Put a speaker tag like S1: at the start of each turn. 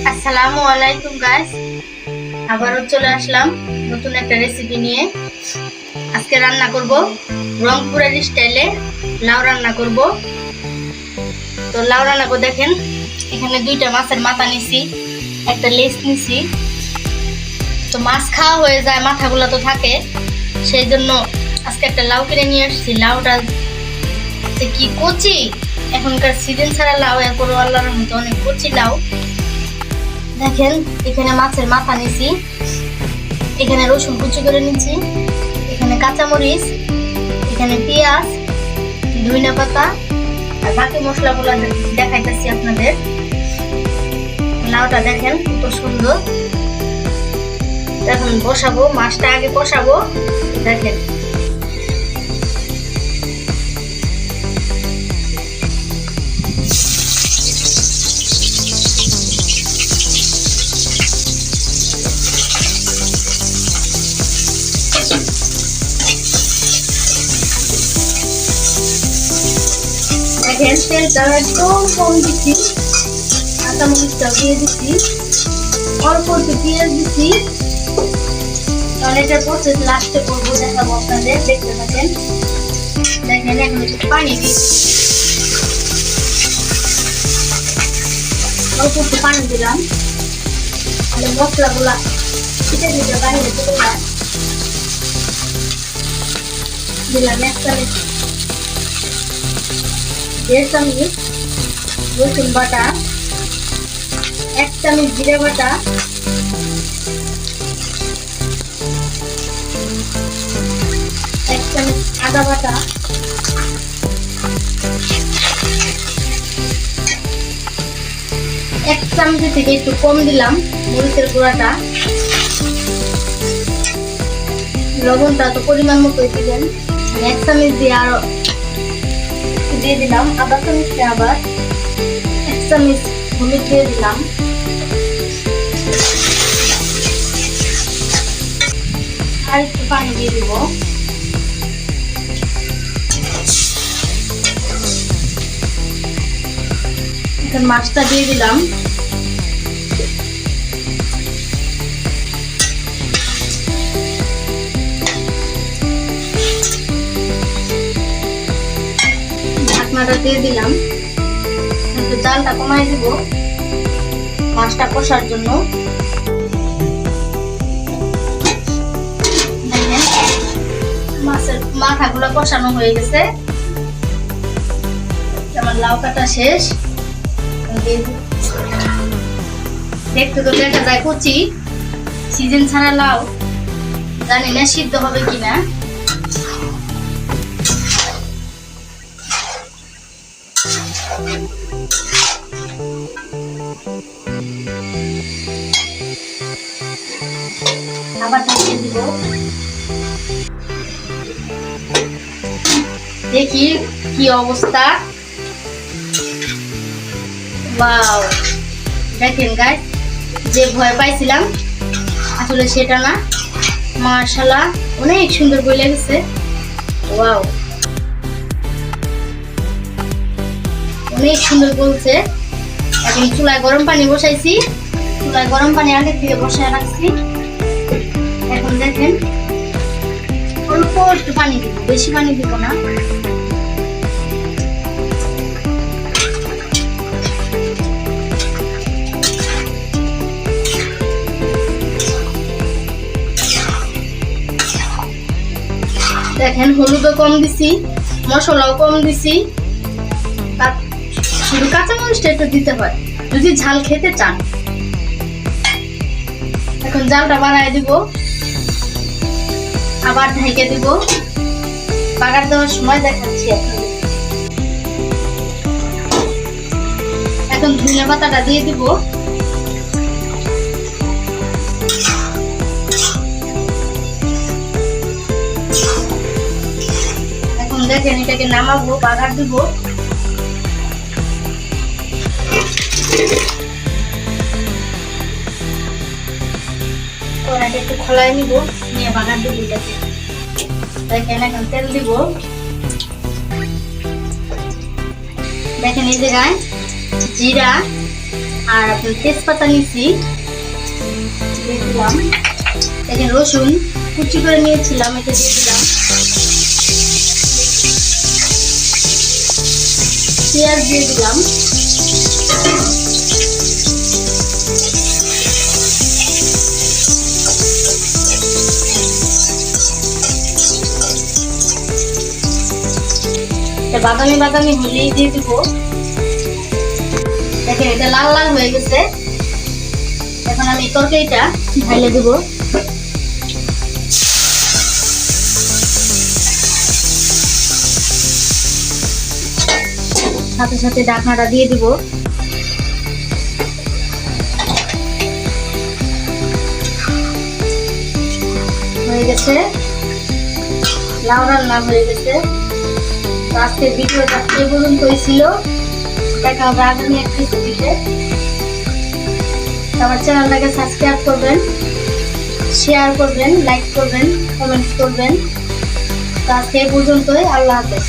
S1: আসসালামু আলাইকুম গাইস, আবারও চলে আসলাম নতুন একটা রেসিপি নিয়ে। আজকে রান্না করব রংপুরের স্টাইলে লাউ রান্না করব। তো লাউ রান্না করে দেখেন, এখানে দুইটা মাছের মাথা নিছি, একটা লেজ নিছি। তো মাছ খাওয়া হয়ে যায়, মাথাগুলো তো থাকে, সেই জন্য আজকে একটা লাউ কিনে নিয়ে আসছি। লাউটা কি কচি, এখনকার সিজন ছাড়া লাউ, এরপর আল্লাহর মতো অনেক কচি লাউ। দেখেন এখানে মাছের মাথা নিছি, এখানে রসুন কুচি করে নিচ্ছি, এখানে কাঁচামরিচ, এখানে পেঁয়াজ, ধনিয়া পাতা আর বাকি মশলাগুলো দেখাইতেছি আপনাদের। লাউটা দেখেন কত সুন্দর। এখন বসাবো, মাছটা আগে কষাবো। দেখেন তেলটা একদম কম দিচ্ছি, কাঁচামরিচটাও দিয়ে দিচ্ছি, অল্প একটু পেঁয়াজ দিচ্ছি। তাহলে এটার প্রসেস লাস্টে করবো, দেখাবো আপনাদের, দেখতে থাকেন। দেখেন এখন একটু পানি দিচ্ছি, অল্প একটু পানি দিলাম। তাহলে মশলাগুলা ছিটে দিতে বাইরে দিলাম। এক চামচ, 1.5 চামচ রসুন বাটা, 1 চামচ জিরা বাটা, 1 চামচ আদা বাটা, 1 চামচ থেকে একটু কম দিলাম মরিচের গুঁড়াটা। লবণটা তো পরিমাণ মতো দিবেন। 1 চামচ দিয়ে আরো দিয়ে দিলাম, আদা চামচে আবার 1 চামচ হলুদ দিয়ে দিলাম। আর একটু পানি দিয়ে দিব। এখন মাছটা দিয়ে দিলাম। ঢাকনাটা দিয়ে দিলাম। একটু জালটা কমাই দিব মাছটা কষার জন্য। মাছের মাথাগুলো কষানো হয়ে গেছে, আমার লাউ কাটা শেষ। দেখতে তো দেখা যায় কচি, সিজন ছাড়া লাউ, জানি না সিদ্ধ হবে কিনা। আবার ঢাকিয়ে দিব, দেখি কি অবস্থা। ওয়াও, দেখেন গাইস, যে ভয় পাইছিলাম আসলে সেটা না, মাশাআল্লাহ অনেক সুন্দর বই লাগছে। ওয়াও, অনেক সুন্দর বলছে। এখন চুলায় গরম পানি বসাইছি, চুলায় গরম পানি আগে থেকে বসায় রাখছি। এখন দেখেন অল্প একটু পানি দিব, বেশি পানি দিব না। দেখেন হলুদও কম দিছি, মশলাও কম দিছি, শুধু কাঁচামরিচটা একটু দিতে হয় যদি ঝাল খেতে চান। এখন জালটা বাড়ায় দিব, আবার ঢেকে দিব। বাগার দেওয়ার সময় দেখাচ্ছি আপনাদের। এখন ধনিয়া পাতাটা দিয়ে দিব। এখন দেখেন এটাকে নামাবো, বাগার দিব। কড়াইটা একটু খোলাই নিব, নিয়ে বাগার দিব এটাকে। দেখেন এখন তেল দিব। দেখেন এই জায়গায় জিরা আর আপনার তেজপাতা নিয়েছি, দিয়ে দিলাম। এই যে রসুন কুচি করে নিয়েছিলাম, এটা দিয়ে দিলাম। পেঁয়াজ দিয়ে দিলাম। বাদামি বাদামি হলেই দিয়ে দিব। দেখেন এটা লাল লাল হয়ে গেছে। এখন আমি তরকারিটা ঢাইলে দিব। সাথে সাথে ঢাকনাটা দিয়ে দিব। হয়ে গেছে, লাউ রান্না হয়ে গেছে। আজকের ভিডিওটা এ পর্যন্তই ছিল। দেখা হবে আগামী এক রেসিপিতে। আমার চ্যানেলটাকে সাবস্ক্রাইব করবেন, শেয়ার করবেন, লাইক করবেন, কমেন্ট করবেন। আজকে এ পর্যন্তই। আল্লাহ হাফেজ।